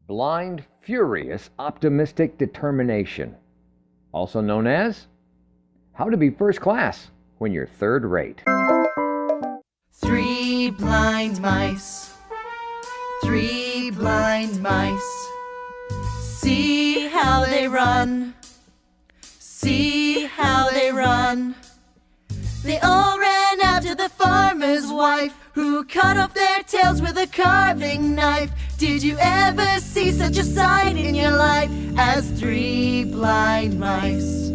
blind, furious, optimistic determination, also known as how to be first class when you're third rate. Three blind mice, three blind mice. See how they run, see how they run. They all ran after the farmer's wife, who cut off their tails with a carving knife. Did you ever see such a sight in your life as three blind mice?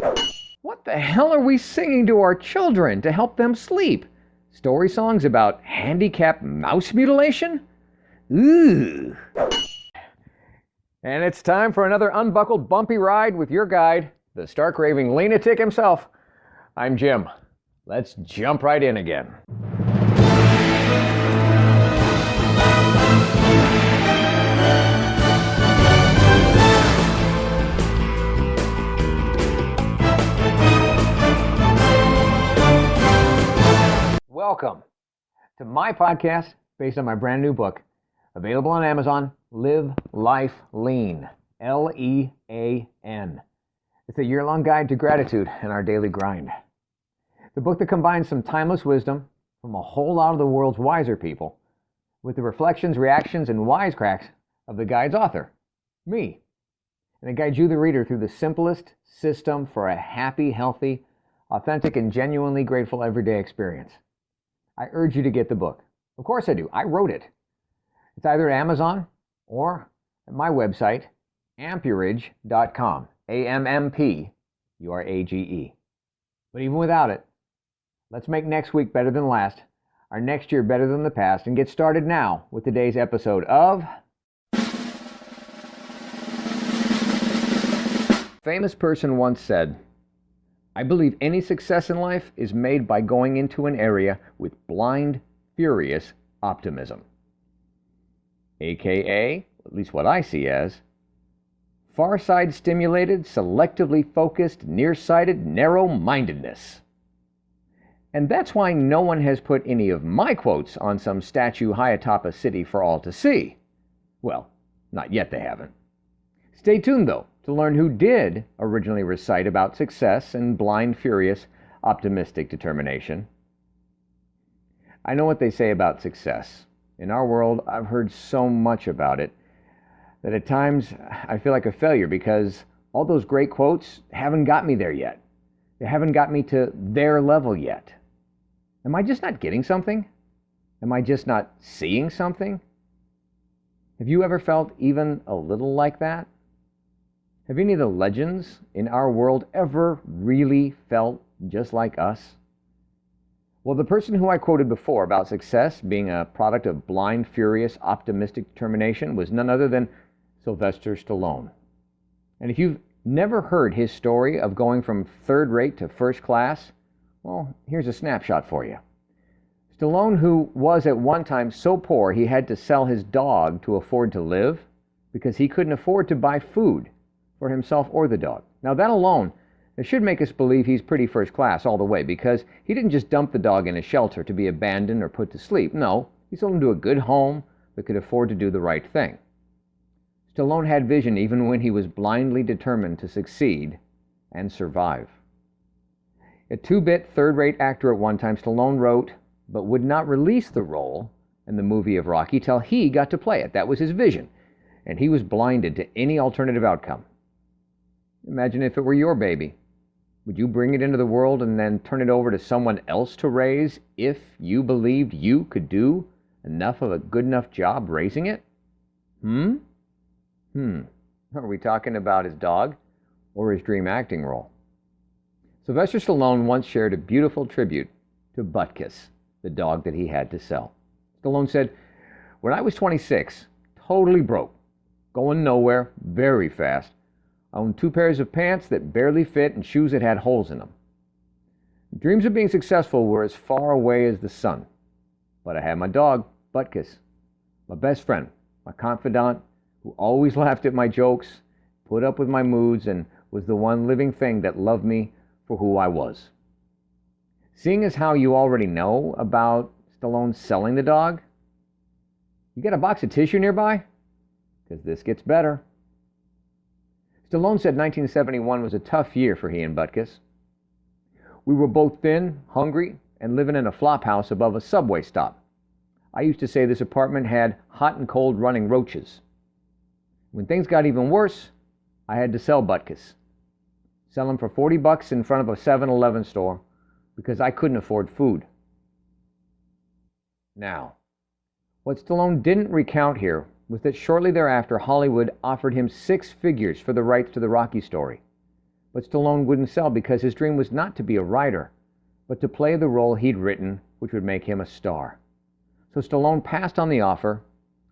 What the hell are we singing to our children to help them sleep? Story songs about handicapped mouse mutilation? Ooh. And it's time for another unbuckled bumpy ride with your guide, the stark raving LEAN-atic himself. I'm Jim. Let's jump right in again. Welcome to my podcast based on my brand new book, available on Amazon, Live Life Lean, L-E-A-N. It's a year-long guide to gratitude and our daily grind. The book that combines some timeless wisdom from a whole lot of the world's wiser people with the reflections, reactions, and wisecracks of the guide's author, me. And it guides you, the reader, through the simplest system for a happy, healthy, authentic, and genuinely grateful everyday experience. I urge you to get the book. Of course I do. I wrote it. It's either at Amazon or at my website, ampurage.com. A-M-M-P-U-R-A-G-E. But even without it, let's make next week better than last, our next year better than the past, and get started now with today's episode of... Famous person once said, "I believe any success in life is made by going into an area with blind, furious optimism." AKA, at least what I see as, far-side stimulated, selectively focused, nearsighted, narrow-mindedness. And that's why no one has put any of my quotes on some statue high atop a city for all to see. Well, not yet they haven't. Stay tuned, though, to learn who did originally recite about success and blind, furious, optimistic determination. I know what they say about success. In our world, I've heard so much about it that at times I feel like a failure because all those great quotes haven't got me there yet. They haven't got me to their level yet. Am I just not getting something? Am I just not seeing something? Have you ever felt even a little like that? Have any of the legends in our world ever really felt just like us? Well, the person who I quoted before about success being a product of blind, furious, optimistic determination was none other than Sylvester Stallone. And if you've never heard his story of going from third rate to first class, well, here's a snapshot for you. Stallone, who was at one time so poor he had to sell his dog to afford to live because he couldn't afford to buy food for himself or the dog. Now that alone, it should make us believe he's pretty first class all the way, because he didn't just dump the dog in a shelter to be abandoned or put to sleep. No, he sold him to a good home that could afford to do the right thing. Stallone had vision even when he was blindly determined to succeed and survive. A two-bit third-rate actor at one time, Stallone wrote but would not release the role in the movie of Rocky till he got to play it. That was his vision, and he was blinded to any alternative outcome. Imagine if it were your baby. Would you bring it into the world and then turn it over to someone else to raise if you believed you could do enough of a good enough job raising it? Are we talking about his dog or his dream acting role? Sylvester Stallone once shared a beautiful tribute to Butkus, the dog that he had to sell. Stallone said, "When I was 26, totally broke, going nowhere, very fast, I owned 2 pairs of pants that barely fit and shoes that had holes in them. Dreams of being successful were as far away as the sun. But I had my dog, Butkus, my best friend, my confidant, who always laughed at my jokes, put up with my moods, and was the one living thing that loved me for who I was." Seeing as how you already know about Stallone selling the dog, you got a box of tissue nearby? because this gets better. Stallone said 1971 was a tough year for he and Butkus. We were both thin, hungry, and living in a flop house above a subway stop. I used to say this apartment had hot and cold running roaches. When things got even worse, I had to sell Butkus. Sell him for $40 in front of a 7-Eleven store because I couldn't afford food. Now, what Stallone didn't recount here was that shortly thereafter Hollywood offered him 6 figures for the rights to the Rocky story. But Stallone wouldn't sell because his dream was not to be a writer, but to play the role he'd written, which would make him a star. So Stallone passed on the offer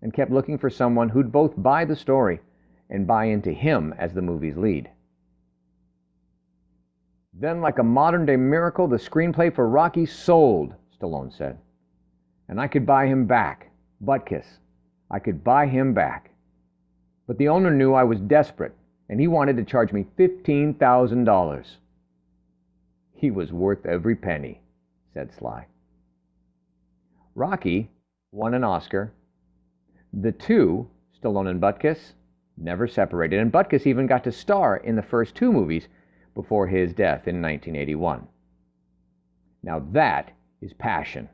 and kept looking for someone who'd both buy the story and buy into him as the movie's lead. Then, like a modern-day miracle, the screenplay for Rocky sold, Stallone said. And I could buy him back. Butkus. I could buy him back. But the owner knew I was desperate, and he wanted to charge me $15,000. He was worth every penny, said Sly. Rocky won an Oscar. The two, Stallone and Butkus, never separated, and Butkus even got to star in the first 2 movies before his death in 1981. Now that is passion.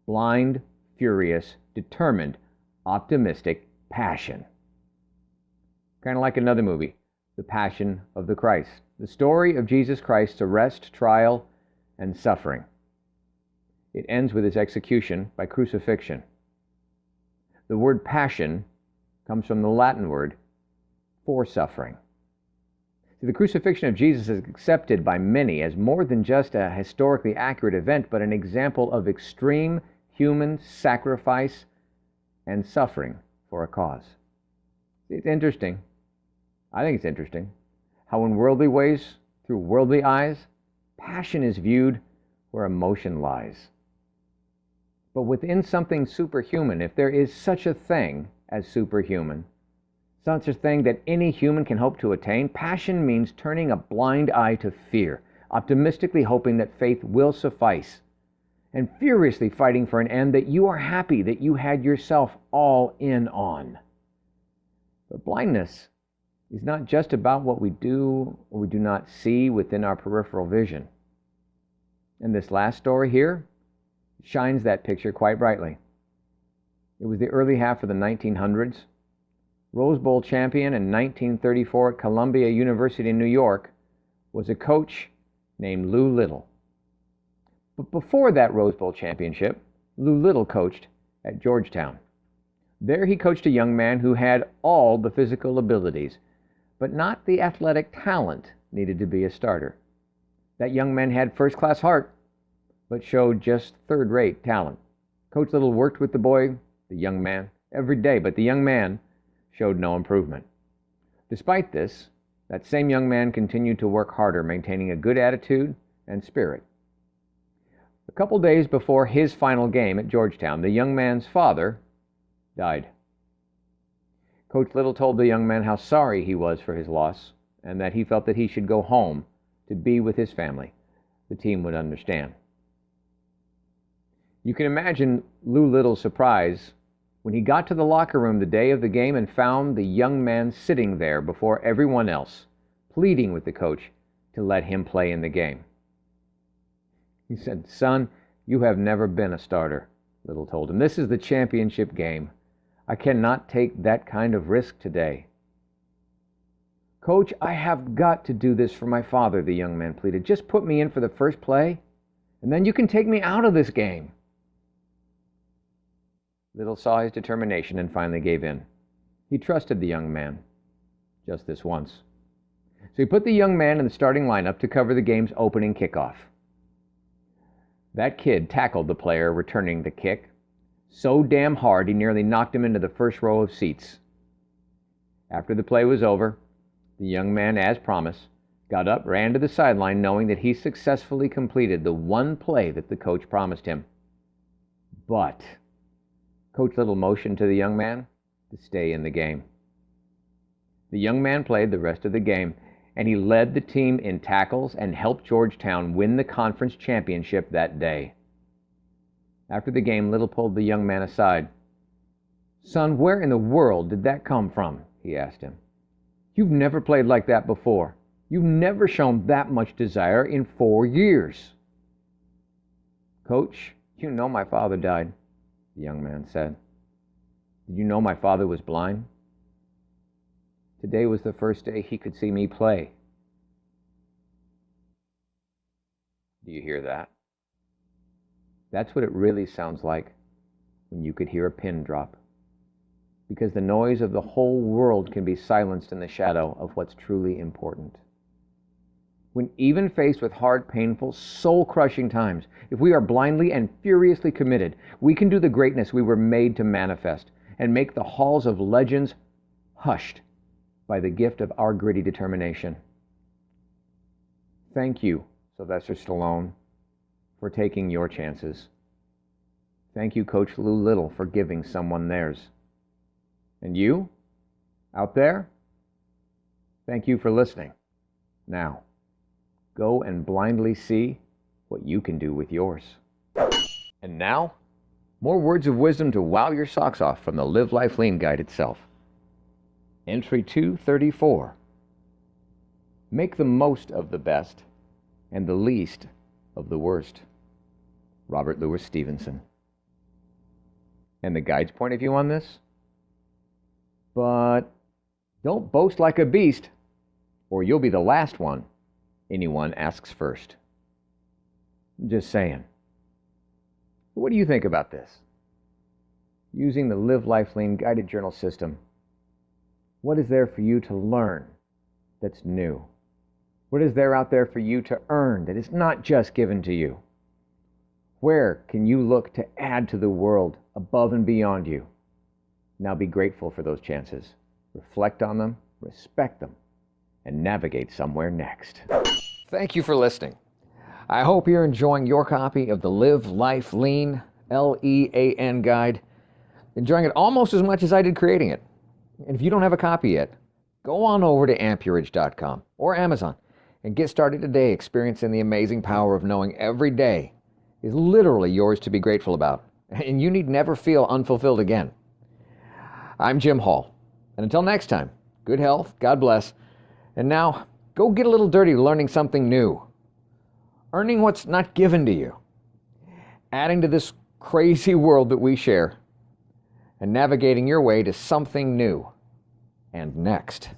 Blind, furious, determined, optimistic passion. Kind of like another movie, The Passion of the Christ, the story of Jesus Christ's arrest, trial, and suffering. It ends with his execution by crucifixion. The word passion comes from the Latin word for suffering. See, the crucifixion of Jesus is accepted by many as more than just a historically accurate event, but an example of extreme human sacrifice and suffering for a cause. It's interesting. I think it's interesting how in worldly ways, through worldly eyes, passion is viewed where emotion lies. But within something superhuman, if there is such a thing as superhuman, such a thing that any human can hope to attain, passion means turning a blind eye to fear, optimistically hoping that faith will suffice, and furiously fighting for an end that you are happy that you had yourself all in on. But blindness is not just about what we do or we do not see within our peripheral vision. And this last story here shines that picture quite brightly. It was the early half of the 1900s. Rose Bowl champion in 1934 at Columbia University in New York was a coach named Lou Little. But before that Rose Bowl championship, Lou Little coached at Georgetown. There he coached a young man who had all the physical abilities, but not the athletic talent needed to be a starter. That young man had first-class heart, but showed just third-rate talent. Coach Little worked with the young man, every day, but the young man showed no improvement. Despite this, that same young man continued to work harder, maintaining a good attitude and spirit. A couple days before his final game at Georgetown, the young man's father died. Coach Little told the young man how sorry he was for his loss and that he felt that he should go home to be with his family. The team would understand. You can imagine Lou Little's surprise when he got to the locker room the day of the game and found the young man sitting there before everyone else, pleading with the coach to let him play in the game. He said, "Son, you have never been a starter," Little told him. "This is the championship game. I cannot take that kind of risk today." "Coach, I have got to do this for my father," the young man pleaded. "Just put me in for the first play, and then you can take me out of this game." Little saw his determination and finally gave in. He trusted the young man, just this once. So he put the young man in the starting lineup to cover the game's opening kickoff. That kid tackled the player returning the kick so damn hard he nearly knocked him into the first row of seats. After the play was over, the young man, as promised, got up, ran to the sideline, knowing that he successfully completed the one play that the coach promised him. But Coach Little motioned to the young man to stay in the game. The young man played the rest of the game, and he led the team in tackles and helped Georgetown win the conference championship that day. After the game, Little pulled the young man aside. Son, where in the world did that come from? He asked him. You've never played like that before. You've never shown that much desire in 4 years. Coach, you know my father died, the young man said. Did you know my father was blind? Today was the first day he could see me play. Do you hear that? That's what it really sounds like when you could hear a pin drop. Because the noise of the whole world can be silenced in the shadow of what's truly important. When even faced with hard, painful, soul-crushing times, if we are blindly and furiously committed, we can do the greatness we were made to manifest and make the halls of legends hushed by the gift of our gritty determination. Thank you, Sylvester Stallone, for taking your chances. Thank you, Coach Lou Little, for giving someone theirs. And you, out there, thank you for listening. Now, go and blindly see what you can do with yours. And now, more words of wisdom to wow your socks off from the Live Life Lean Guide itself. Entry 234. Make the most of the best and the least of the worst. Robert Louis Stevenson. And the guide's point of view on this? But don't boast like a beast, or you'll be the last one anyone asks first. Just saying. What do you think about this? Using the Live Life Lean guided journal system, what is there for you to learn that's new? What is there out there for you to earn that is not just given to you? Where can you look to add to the world above and beyond you? Now be grateful for those chances. Reflect on them, respect them, and navigate somewhere next. Thank you for listening. I hope you're enjoying your copy of the Live Life Lean, LEAN guide. Enjoying it almost as much as I did creating it. And if you don't have a copy yet, go on over to amperage.com or Amazon and get started today experiencing the amazing power of knowing every day is literally yours to be grateful about. And you need never feel unfulfilled again. I'm Jim Hall. And until next time, good health, God bless. And now, go get a little dirty learning something new. Earning what's not given to you. Adding to this crazy world that we share. And navigating your way to something new and next.